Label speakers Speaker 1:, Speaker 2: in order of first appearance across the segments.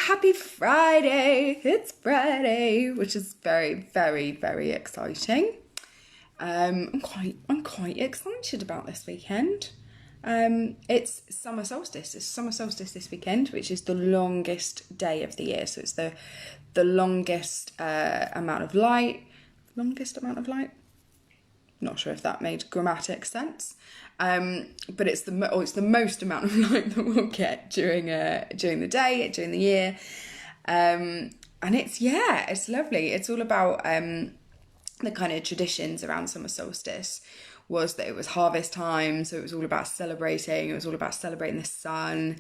Speaker 1: happy Friday. It's Friday, which is very, very, very exciting. I'm quite excited about this weekend. It's summer solstice. It's summer solstice this weekend, which is the longest day of the year. So it's the longest amount of light. Longest amount of light? Not sure if that made grammatic sense. But it's the most amount of light that we'll get during the day, during the year. And it's lovely. It's all about the kind of traditions around summer solstice was that it was harvest time, so it was all about celebrating. It was all about celebrating the sun,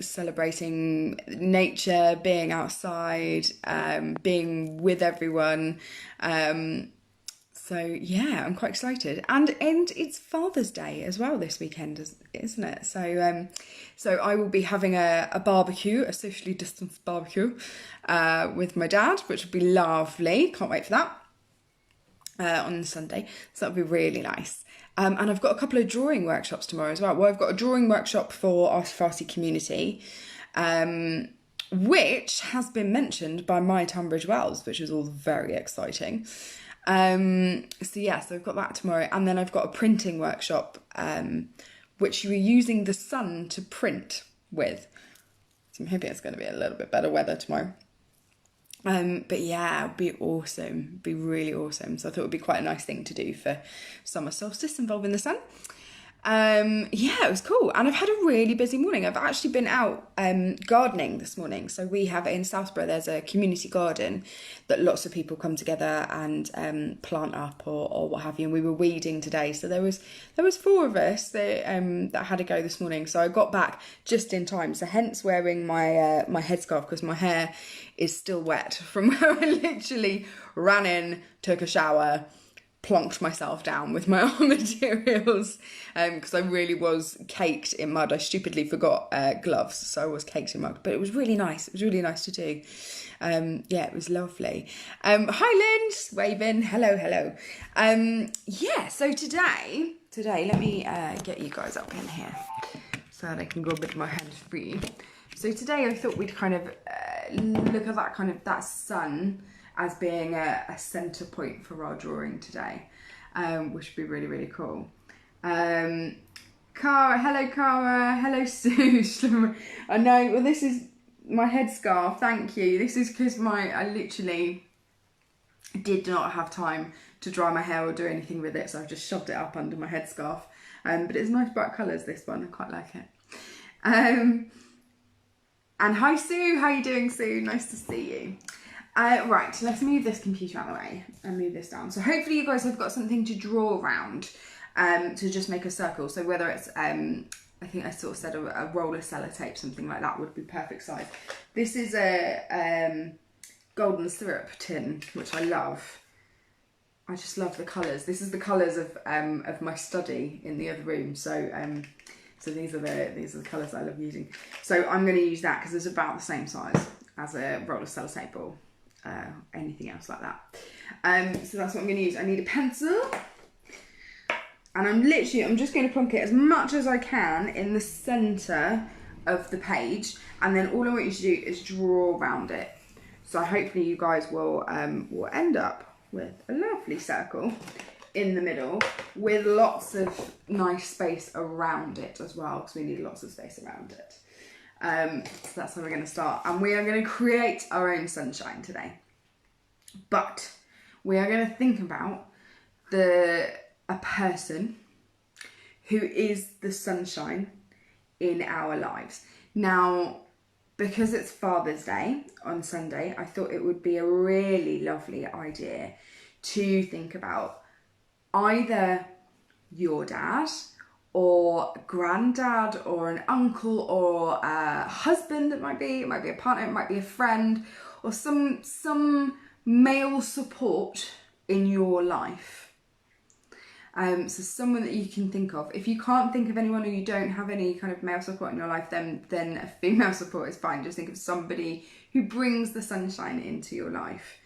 Speaker 1: celebrating nature, being outside, being with everyone. So yeah, I'm quite excited, and it's Father's Day as well this weekend, isn't it? So I will be having a barbecue, a socially distanced barbecue, with my dad, which will be lovely. Can't wait for that. On Sunday, so that'll be really nice. And I've got a couple of drawing workshops tomorrow as well. Well, I've got a drawing workshop for Arty Farty community, which has been mentioned by my Tunbridge Wells, which is all very exciting. So I've got that tomorrow, and then I've got a printing workshop, which we're using the sun to print with. So I'm hoping it's going to be a little bit better weather tomorrow. But yeah, it'd be awesome, be really awesome. So I thought it would be quite a nice thing to do for summer solstice involving the sun. It was cool. And I've had a really busy morning. I've actually been out gardening this morning. So we have in Southborough, there's a community garden that lots of people come together and plant up or what have you. And we were weeding today. So there was 4 of us that had a go this morning. So I got back just in time. So hence wearing my my headscarf, because my hair is still wet from where I literally ran in, took a shower, plonked myself down with my art materials, because I really was caked in mud. I stupidly forgot gloves, so I was caked in mud, but it was really nice. It was really nice to do. It was lovely. Hi Lynn, waving, hello. So today, let me get you guys up in here so that I can go a bit more hands-free. So today I thought we'd kind of look at that sun as being a centre point for our drawing today, which would be really, really cool. Cara, hello Sue. I know, well, this is my headscarf, thank you. This is because I literally did not have time to dry my hair or do anything with it, so I've just shoved it up under my headscarf. But it's nice bright colours, this one, I quite like it. And hi Sue, how are you doing, Sue? Nice to see you. Right, so let's move this computer out of the way and move this down. So hopefully you guys have got something to draw around, to just make a circle. So whether it's, I think I sort of said a roll of sellotape, something like that would be perfect size. This is a golden syrup tin, which I love. I just love the colours. This is the colours of my study in the other room. So these are the colours that I love using. So I'm going to use that because it's about the same size as a roll of sellotape or anything else like that. So that's what I'm going to use. I need a pencil, and I'm just going to plonk it as much as I can in the centre of the page, and then all I want you to do is draw around it. So hopefully you guys will end up with a lovely circle in the middle with lots of nice space around it as well, because we need lots of space around it. So that's how we're going to start, and we are going to create our own sunshine today. But we are going to think about a person who is the sunshine in our lives. Now, because it's Father's Day on Sunday, I thought it would be a really lovely idea to think about either your dad or granddad or an uncle or a husband. It might be a partner, it might be a friend, or some male support in your life. So someone that you can think of. If you can't think of anyone, or you don't have any kind of male support in your life, then a female support is fine. Just think of somebody who brings the sunshine into your life.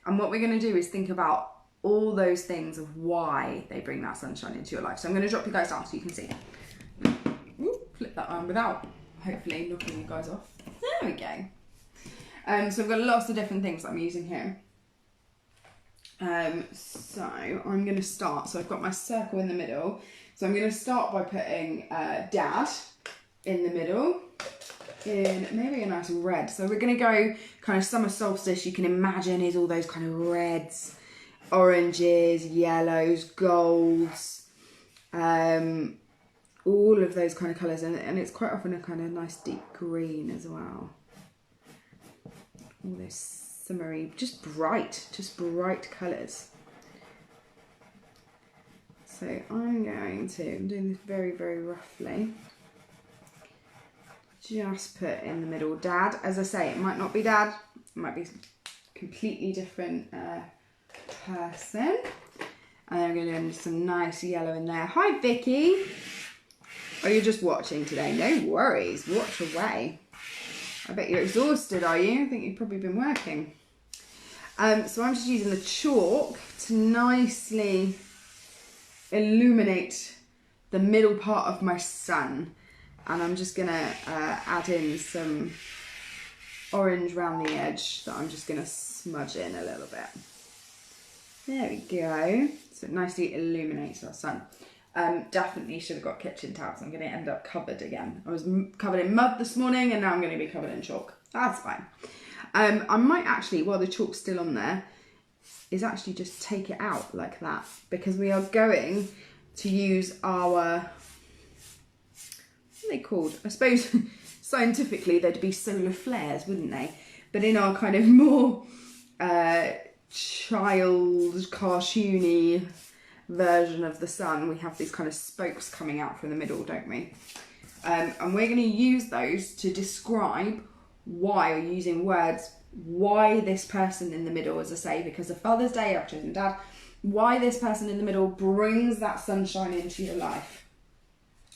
Speaker 1: And what we're going to do is think about all those things of why they bring that sunshine into your life. So I'm going to drop you guys down so you can see. Flip that on without hopefully knocking you guys off. There we go. So I've got lots of different things that I'm using here. So I'm going to start. So I've got my circle in the middle. So I'm going to start by putting Dad in the middle in maybe a nice red. So we're going to go kind of summer solstice. You can imagine is all those kind of reds, oranges, yellows, golds, all of those kind of colours. And it's quite often a kind of nice deep green as well. All those summery, just bright colours. So I'm doing this very, very roughly. Just put in the middle Dad. As I say, it might not be Dad, it might be a completely different person. And I'm going to do some nice yellow in there. Hi Vicky! Oh, you're just watching today? No worries, watch away. I bet you're exhausted, are you? I think you've probably been working. So I'm just using the chalk to nicely illuminate the middle part of my sun. And I'm just going to add in some orange around the edge that I'm just going to smudge in a little bit. There we go. So it nicely illuminates our sun. Definitely should have got kitchen towels. I'm going to end up covered again. I was covered in mud this morning and now I'm going to be covered in chalk. That's fine. I might actually, while the chalk's still on there, is actually just take it out like that. Because we are going to use our... What are they called? I suppose scientifically they'd be solar flares, wouldn't they? But in our kind of more child cartoony version of the sun, we have these kind of spokes coming out from the middle, don't we? And we're going to use those to describe why, or using words, why this person in the middle, as I say, because of Father's Day, I've chosen Dad, why this person in the middle brings that sunshine into your life.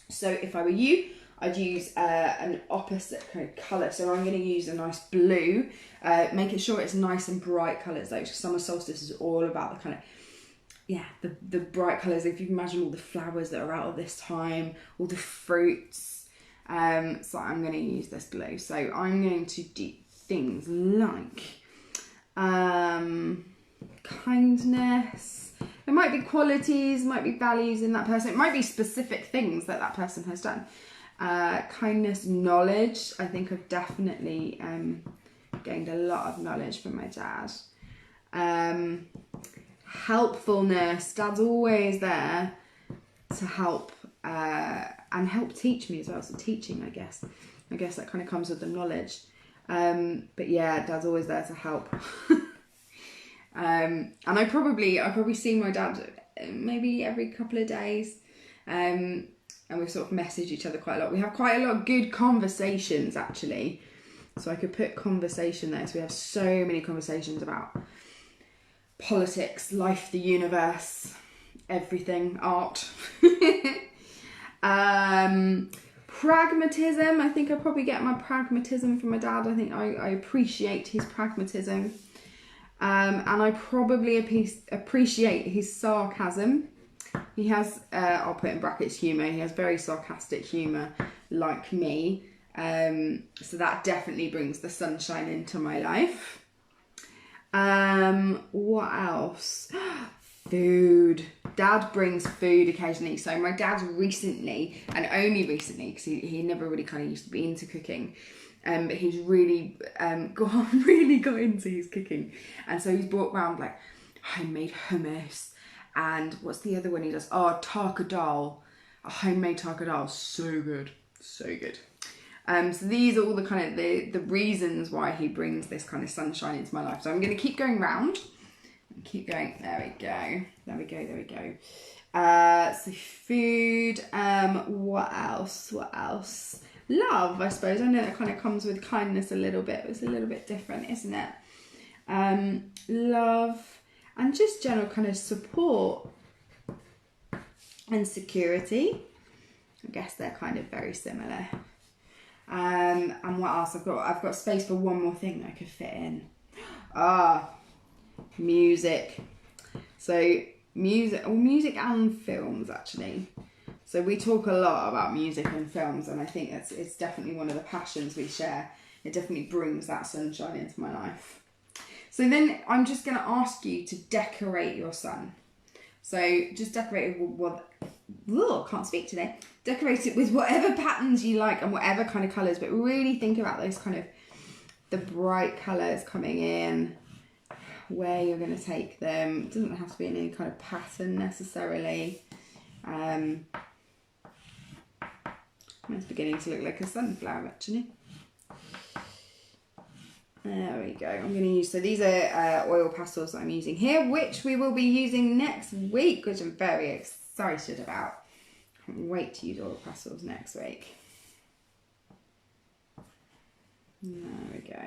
Speaker 1: So if I were you, I'd use an opposite kind of colour. So I'm going to use a nice blue, making sure it's nice and bright colours though, because summer solstice is all about the kind of, yeah, the bright colours. If you imagine all the flowers that are out at this time, all the fruits. So I'm going to use this blue. So I'm going to do things like kindness. It might be qualities, might be values in that person. It might be specific things that that person has done. Kindness, knowledge. I think I've definitely gained a lot of knowledge from my dad. Helpfulness. Dad's always there to help and help teach me as well. So teaching, I guess that kind of comes with the knowledge. But yeah, Dad's always there to help. And I probably see my dad maybe every couple of days. And we sort of message each other quite a lot. We have quite a lot of good conversations actually. So I could put conversation there. So we have so many conversations about politics, life, the universe, everything, art. Pragmatism. I think I probably get my pragmatism from my dad. I think I appreciate his pragmatism. And I probably appreciate his sarcasm. He has, I'll put in brackets, humour. He has very sarcastic humour, like me. So that definitely brings the sunshine into my life. What else? Food. Dad brings food occasionally. So my dad's recently, and only recently, because he never really kind of used to be into cooking, but he's really got into his cooking. And so he's brought around like homemade hummus. And what's the other one he does? Oh, tarkadal. A homemade tarkadal. So good. So good. So these are all the kind of the reasons why he brings this kind of sunshine into my life. So I'm going to keep going round. Keep going. There we go. There we go. There we go. So food. What else? What else? Love, I suppose. I know that kind of comes with kindness a little bit. It's a little bit different, isn't it? Love. And just general kind of support and security. I guess they're kind of very similar. And what else? I've got space for one more thing that I could fit in. Music. So music and films actually. So we talk a lot about music and films, and I think it's definitely one of the passions we share it definitely brings that sunshine into my life. So then I'm just going to ask you to decorate your sun. So just decorate it with can't speak today. Decorate it with whatever patterns you like and whatever kind of colours, but really think about those kind of the bright colours coming in, where you're going to take them. It doesn't have to be in any kind of pattern necessarily. It's beginning to look like a sunflower actually. There we go. I'm going to use, so these are oil pastels that I'm using here, which we will be using next week, which I'm very excited about. Can't wait to use oil pastels next week. There we go.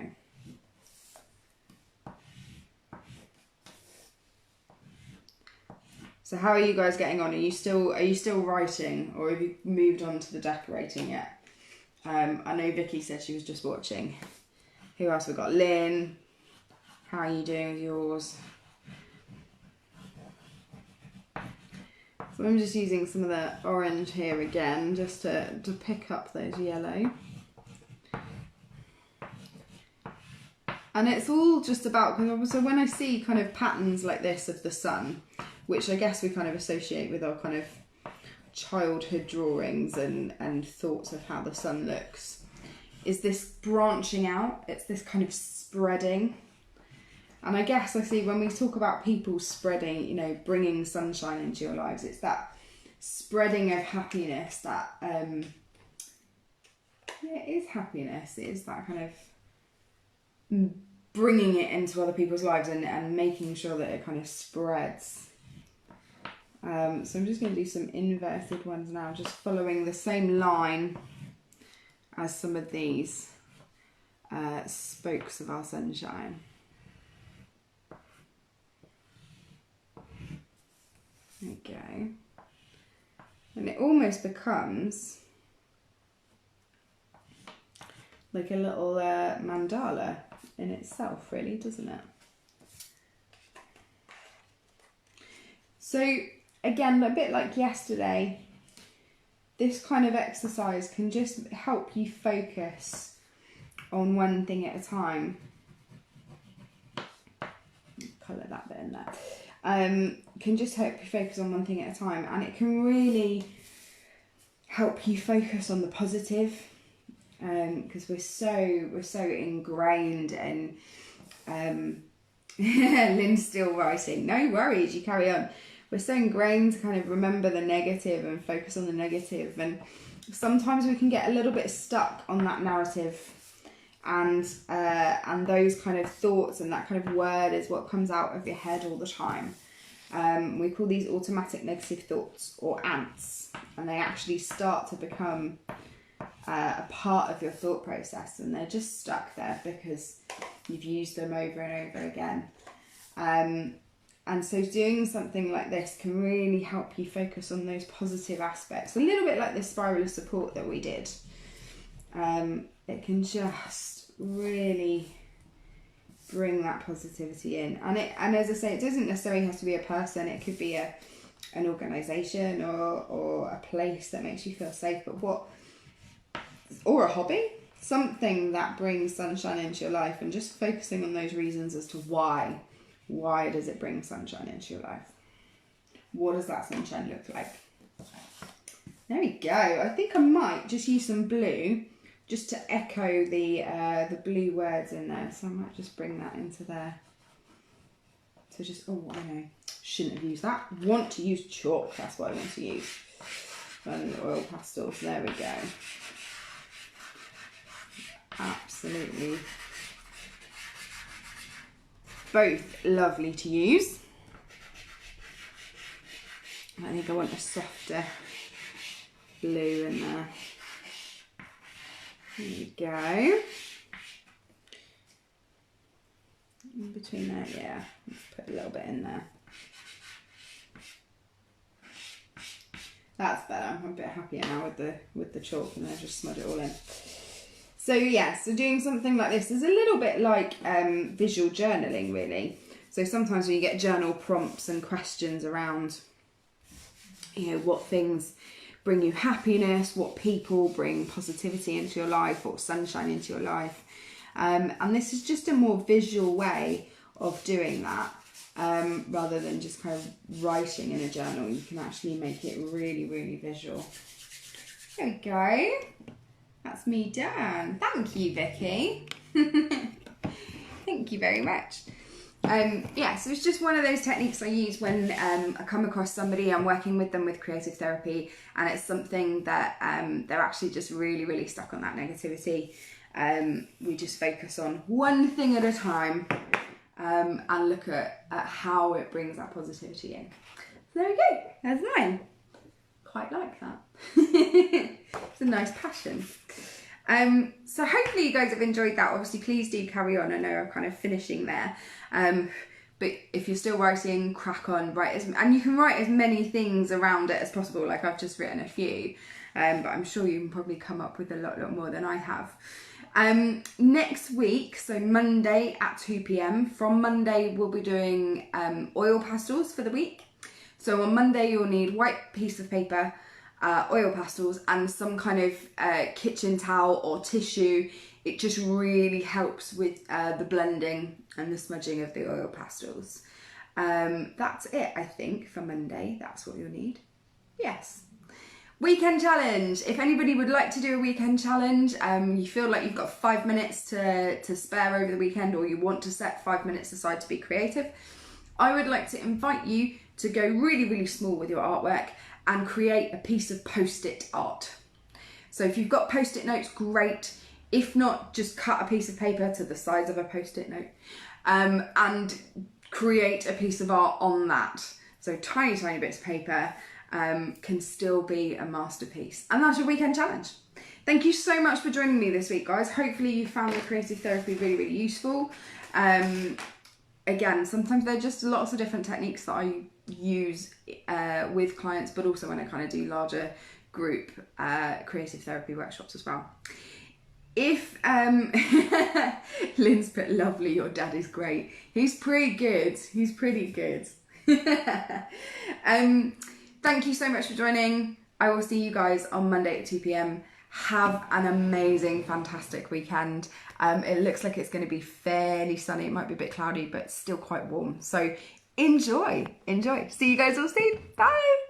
Speaker 1: So how are you guys getting on? Are you still writing, or have you moved on to the decorating yet? I know Vicky said she was just watching. Who else we got? Lynn. How are you doing with yours? So I'm just using some of the orange here again, just to pick up those yellow. And it's all just about, so when I see kind of patterns like this of the sun, which I guess we kind of associate with our kind of childhood drawings and thoughts of how the sun looks, is this branching out. It's this kind of spreading. And I guess I see when we talk about people spreading, you know, bringing sunshine into your lives, it's that spreading of happiness, that, yeah, it is happiness. It is that kind of bringing it into other people's lives and making sure that it kind of spreads. So I'm just going to do some inverted ones now, just following the same line as some of these spokes of our sunshine. There we go. And it almost becomes like a little mandala in itself, really, doesn't it? So again, a bit like yesterday, this kind of exercise can just help you focus on one thing at a time. Colour that bit in there. Can just help you focus on one thing at a time, and it can really help you focus on the positive, because we're so ingrained in. Lynn's still writing. No worries, you carry on. We're so ingrained to kind of remember the negative and focus on the negative, and sometimes we can get a little bit stuck on that narrative, and those kind of thoughts and that kind of word is what comes out of your head all the time. We call these automatic negative thoughts, or ants, and they actually start to become a part of your thought process, and they're just stuck there because you've used them over and over again. And so doing something like this can really help you focus on those positive aspects. A little bit like the spiral of support that we did. It can just really bring that positivity in. And as I say, it doesn't necessarily have to be a person. It could be an organisation or a place that makes you feel safe. Or a hobby. Something that brings sunshine into your life, and just focusing on those reasons as to why. Why does it bring sunshine into your life? What does that sunshine look like? There we go. I think I might just use some blue just to echo the blue words in there. So I might just bring that into there. So just, oh, I know, shouldn't have used that. Want to use chalk, that's what I want to use. And oil pastels, there we go. Absolutely. Both lovely to use. I think I want a softer blue in there. There we go. In between there, yeah. Let's put a little bit in there. That's better. I'm a bit happier now with the chalk, and I just smudge it all in. So yeah, so doing something like this is a little bit like visual journaling, really. So sometimes when you get journal prompts and questions around, you know, what things bring you happiness, what people bring positivity into your life, or sunshine into your life. And this is just a more visual way of doing that, rather than just kind of writing in a journal. You can actually make it really, really visual. There we go. That's me done. Thank you, Vicky. Thank you very much. Yeah, so it's just one of those techniques I use when I come across somebody, I'm working with them with creative therapy, and it's something that they're actually just really, really stuck on that negativity. We just focus on one thing at a time, and look at how it brings that positivity in. So there we go, there's mine. Quite like that. It's a nice passion. So hopefully you guys have enjoyed that. Obviously, please do carry on. I know I'm kind of finishing there. But if you're still writing, crack on, and you can write as many things around it as possible. Like I've just written a few, but I'm sure you can probably come up with a lot more than I have. Next week, so Monday at 2 p.m. From Monday, we'll be doing oil pastels for the week. So on Monday, you'll need white piece of paper, oil pastels, and some kind of kitchen towel or tissue. It just really helps with the blending and the smudging of the oil pastels. That's it, I think, for Monday. That's what you'll need. Yes. Weekend challenge. If anybody would like to do a weekend challenge, you feel like you've got 5 minutes to spare over the weekend, or you want to set 5 minutes aside to be creative, I would like to invite you to go really, really small with your artwork and create a piece of post-it art. So if you've got post-it notes, great. If not, just cut a piece of paper to the size of a post-it note, and create a piece of art on that. So tiny, tiny bits of paper can still be a masterpiece. And that's your weekend challenge. Thank you so much for joining me this week, guys. Hopefully you found the creative therapy really, really useful. Again, sometimes there are just lots of different techniques that I use with clients, but also when I kind of do larger group creative therapy workshops as well. If Lynn's put lovely, your dad is great. He's pretty good. He's pretty good. Thank you so much for joining. I will see you guys on Monday at 2 p.m. Have an amazing, fantastic weekend. It looks like it's going to be fairly sunny. It might be a bit cloudy, but still quite warm. So enjoy. See you guys all soon. Bye.